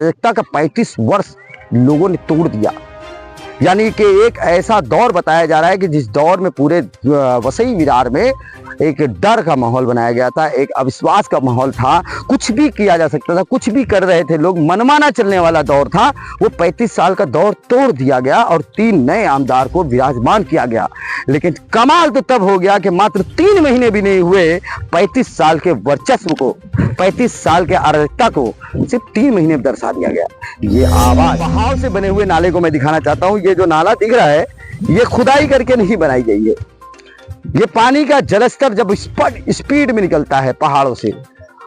एकता का 35 वर्ष लोगों ने तोड़ दिया। यानी कि एक ऐसा दौर बताया जा रहा है कि जिस दौर में पूरे वसई विरार में एक डर का माहौल बनाया गया था, एक अविश्वास का माहौल था, कुछ भी किया जा सकता था, कुछ भी कर रहे थे लोग, मनमाना चलने वाला दौर था। वो 35 साल का दौर तोड़ दिया गया और 3 नए आमदार को विराजमान किया गया। लेकिन कमाल तो तब हो गया कि मात्र 3 महीने भी नहीं हुए 35 साल के वर्चस्व को, 35 साल के अराजकता को सिर्फ 3 महीने में दर्शा दिया गया। ये आवाज बहाव से बने हुए नाले को मैं दिखाना चाहता हूँ। ये जो नाला दिख रहा है ये खुदाई करके नहीं बनाई गई है। ये पानी का जलस्तर जब स्पीड में निकलता है पहाड़ों से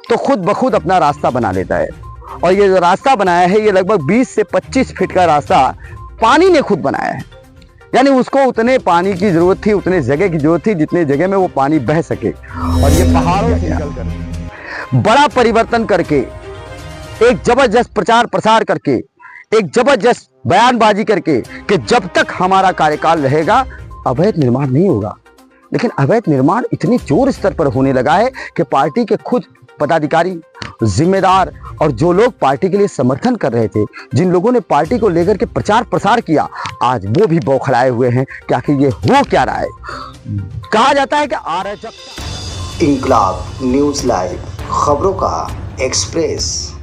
तो खुद ब खुद अपना रास्ता बना लेता है। और ये जो रास्ता बनाया है ये लगभग 20 से 25 फीट का रास्ता पानी ने खुद बनाया है। यानी उसको उतने पानी की जरूरत थी, उतने जगह की जरूरत थी जितने जगह में वो पानी बह सके। और ये पहाड़ों से निकलकर बड़ा परिवर्तन करके, एक जबरदस्त प्रचार प्रसार करके, एक जबरदस्त बयानबाजी करके कि जब तक हमारा कार्यकाल रहेगा अवैध निर्माण नहीं होगा। लेकिन अवैध निर्माण इतने जोर स्तर पर होने लगा है कि पार्टी के खुद पदाधिकारी, जिम्मेदार और जो लोग पार्टी के लिए समर्थन कर रहे थे, जिन लोगों ने पार्टी को लेकर के प्रचार प्रसार किया, आज वो भी बौखलाए हुए हैं कि आखिर ये हो क्या रहा है। कहा जाता है कि अराजकता। इंकलाब न्यूज लाइव, खबरों का एक्सप्रेस।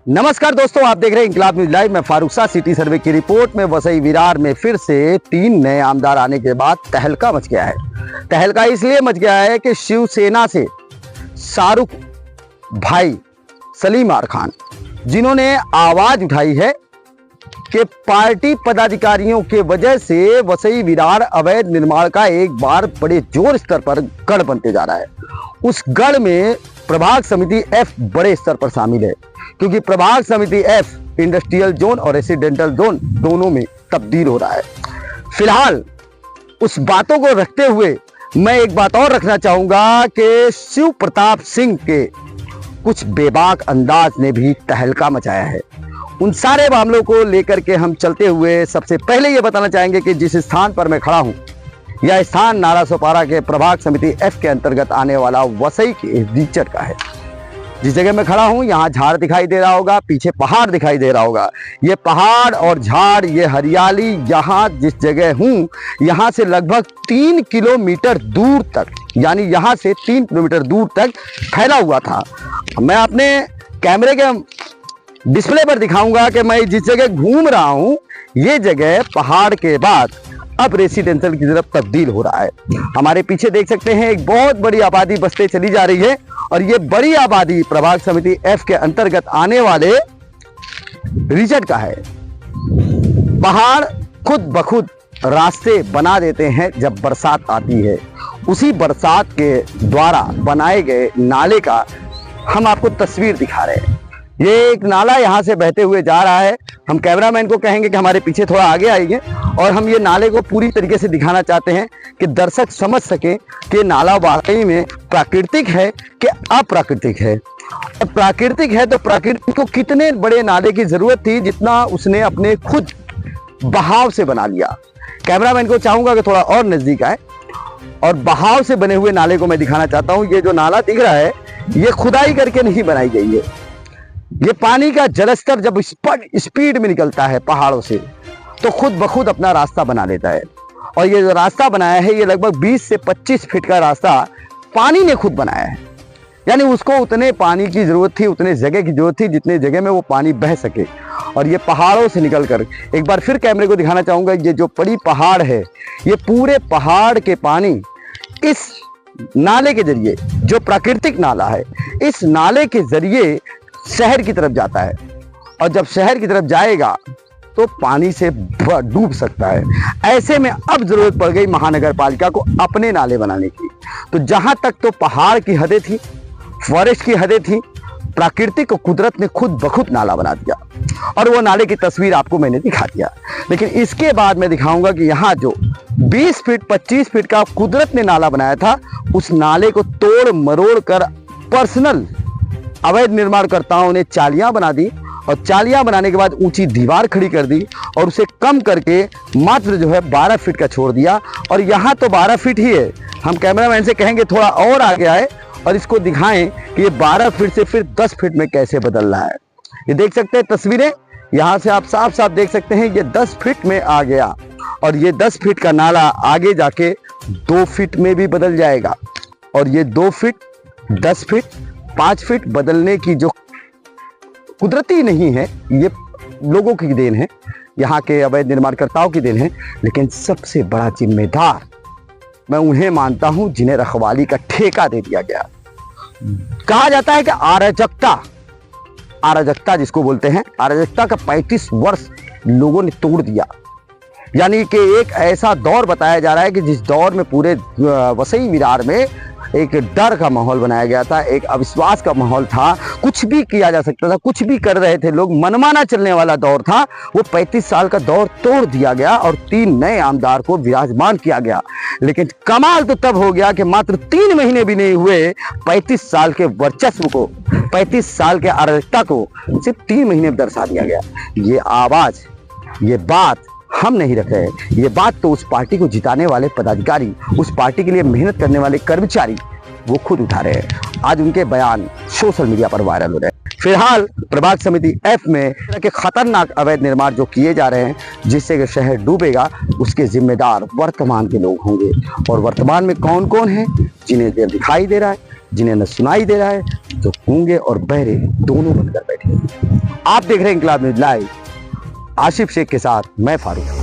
नमस्कार दोस्तों, आप देख रहे हैं इंकलाब न्यूज लाइव। मैं फारूक शाह। सिटी सर्वे की रिपोर्ट में वसई विरार में फिर से 3 नए आमदार आने के बाद तहलका मच गया है। तहलका इसलिए मच गया है कि शिवसेना से शाहरुख भाई सलीम आर खान, जिन्होंने आवाज उठाई है कि पार्टी पदाधिकारियों के वजह से वसई विरार अवैध निर्माण का एक बार बड़े जोर स्तर पर गढ़ बनते जा रहा है। उस गढ़ में प्रभाग समिति एफ बड़े स्तर पर शामिल है, क्योंकि प्रभाग समिति एफ इंडस्ट्रियल जोन और रेसिडेंटल जोन दोनों में तब्दील हो रहा है। फिलहाल उस बातों को रखते हुए मैं एक बात और रखना चाहूंगा कि शिव प्रताप सिंह के कुछ बेबाक अंदाज ने भी तहलका मचाया है। उन सारे मामलों को लेकर के हम चलते हुए सबसे पहले ये बताना चाहेंगे कि जिस स्थान पर मैं खड़ा हूं, यह स्थान नाला सोपारा के प्रभाग समिति एफ के अंतर्गत आने वाला वसई के रीचर का है। जिस जगह मैं खड़ा हूं यहाँ झाड़ दिखाई दे रहा होगा, पीछे पहाड़ दिखाई दे रहा होगा। ये पहाड़ और झाड़, ये हरियाली, यहाँ जिस जगह हूं यहाँ से लगभग 3 किलोमीटर दूर तक, यानी यहाँ से 3 किलोमीटर दूर तक फैला हुआ था। मैं अपने कैमरे के डिस्प्ले पर दिखाऊंगा कि मैं जिस जगह घूम रहा हूं ये जगह पहाड़ के बाद अब रेसिडेंशियल की तरफ तब्दील हो रहा है। हमारे पीछे देख सकते हैं एक बहुत बड़ी आबादी बसते चली जा रही है और ये बड़ी आबादी प्रभाग समिति एफ के अंतर्गत आने वाले रीजन का है। पहाड़ खुद ब खुद रास्ते बना देते हैं जब बरसात आती है। उसी बरसात के द्वारा बनाए गए नाले का हम आपको तस्वीर दिखा रहे हैं। ये एक नाला यहाँ से बहते हुए जा रहा है। हम कैमरामैन को कहेंगे कि हमारे पीछे थोड़ा आगे आइए और हम ये नाले को पूरी तरीके से दिखाना चाहते हैं कि दर्शक समझ सकें कि नाला वाकई में प्राकृतिक है कि अप्राकृतिक है। प्राकृतिक है तो प्राकृतिक को कितने बड़े नाले की जरूरत थी जितना उसने अपने खुद बहाव से बना लिया। कैमरामैन को चाहूंगा कि थोड़ा और नजदीक आए और बहाव से बने हुए नाले को मैं दिखाना चाहता हूँ। ये जो नाला दिख रहा है ये खुदाई करके नहीं बनाई गई है। ये पानी का जलस्तर जब स्पीड में निकलता है पहाड़ों से तो खुद ब खुद अपना रास्ता बना लेता है। और ये जो रास्ता बनाया है ये लगभग 20 से 25 फीट का रास्ता पानी ने खुद बनाया है। यानी उसको उतने पानी की जरूरत थी, उतने जगह की जरूरत थी जितने जगह में वो पानी बह सके। और ये पहाड़ों से निकलकर एक बार फिर कैमरे को दिखाना चाहूंगा, ये जो बड़ी पहाड़ है ये पूरे पहाड़ के पानी इस नाले के जरिए, जो प्राकृतिक नाला है, इस नाले के जरिए शहर की तरफ जाता है। और जब शहर की तरफ जाएगा तो पानी से डूब सकता है। ऐसे में अब जरूरत पड़ गई महानगर पालिका को अपने नाले बनाने की। तो जहां तक तो पहाड़ की हदें थी, फॉरेस्ट की हदें थी, प्राकृतिक और कुदरत ने खुद ब खुद नाला बना दिया और वो नाले की तस्वीर आपको मैंने दिखा दिया। लेकिन इसके बाद मैं दिखाऊंगा कि यहाँ जो 20 फीट 25 फीट का कुदरत ने नाला बनाया था, उस नाले को तोड़ मरोड़ कर पर्सनल अवैध निर्माणकर्ताओं ने चालियां बना दी और चालियां बनाने के बाद ऊंची दीवार खड़ी कर दी और उसे कम करके मात्र जो है 12 फीट का छोड़ दिया। और यहाँ तो 12 फीट ही है। हम कैमरामैन से कहेंगे थोड़ा और आगे आए और इसको दिखाएं कि ये 12 फीट से फिर 10 फीट में कैसे बदल रहा है। ये देख सकते हैं तस्वीरें, यहाँ से आप साफ साफ देख सकते हैं ये 10 फीट में आ गया और ये 10 फीट का नाला आगे जाके 2 फीट में भी बदल जाएगा। और ये 2 फीट, 10 फीट, 5 फीट बदलने की जो कुदरती नहीं है, ये लोगों की देन है, यहाँ के अवैध निर्माणकर्ताओं की देन है। लेकिन सबसे बड़ा जिम्मेदार मैं उन्हें मानता हूं जिन्हें रखवाली का ठेका दे दिया गया। कहा जाता है कि अराजकता जिसको बोलते हैं, अराजकता का 35 वर्ष लोगों ने तोड़ दिया। यानी कि एक ऐसा दौर बताया जा रहा है कि जिस दौर में पूरे वसई विरार में एक डर का माहौल बनाया गया था, एक अविश्वास का माहौल था, कुछ भी किया जा सकता था, कुछ भी कर रहे थे लोग, मनमाना चलने वाला दौर था। वो 35 साल का दौर तोड़ दिया गया और 3 नए आमदार को विराजमान किया गया। लेकिन कमाल तो तब हो गया कि मात्र 3 महीने भी नहीं हुए 35 साल के वर्चस्व को, 35 साल के अराजकता को सिर्फ 3 महीने में दर्शा दिया गया। ये आवाज, ये बात हम नहीं रख रहे, ये बात तो उस पार्टी को जिताने वाले पदाधिकारी, उस पार्टी के लिए मेहनत करने वाले कर्मचारी वो खुद उठा रहे हैं। आज उनके बयान सोशल मीडिया पर वायरल हो रहे हैं। फिलहाल प्रभाग समिति F में के खतरनाक अवैध निर्माण जो किए जा रहे हैं, जिससे कि शहर डूबेगा, उसके जिम्मेदार वर्तमान के लोग होंगे। और वर्तमान में कौन कौन है, जिन्हें दिखाई दे रहा है, जिन्हें न सुनाई दे रहा है, जो गूंगे और बहरे दोनों बनकर बैठे हैं। आप देख रहे हैं इंकलाब न्यूज़ लाइव, आशिफ शेख के साथ मैं फारूक।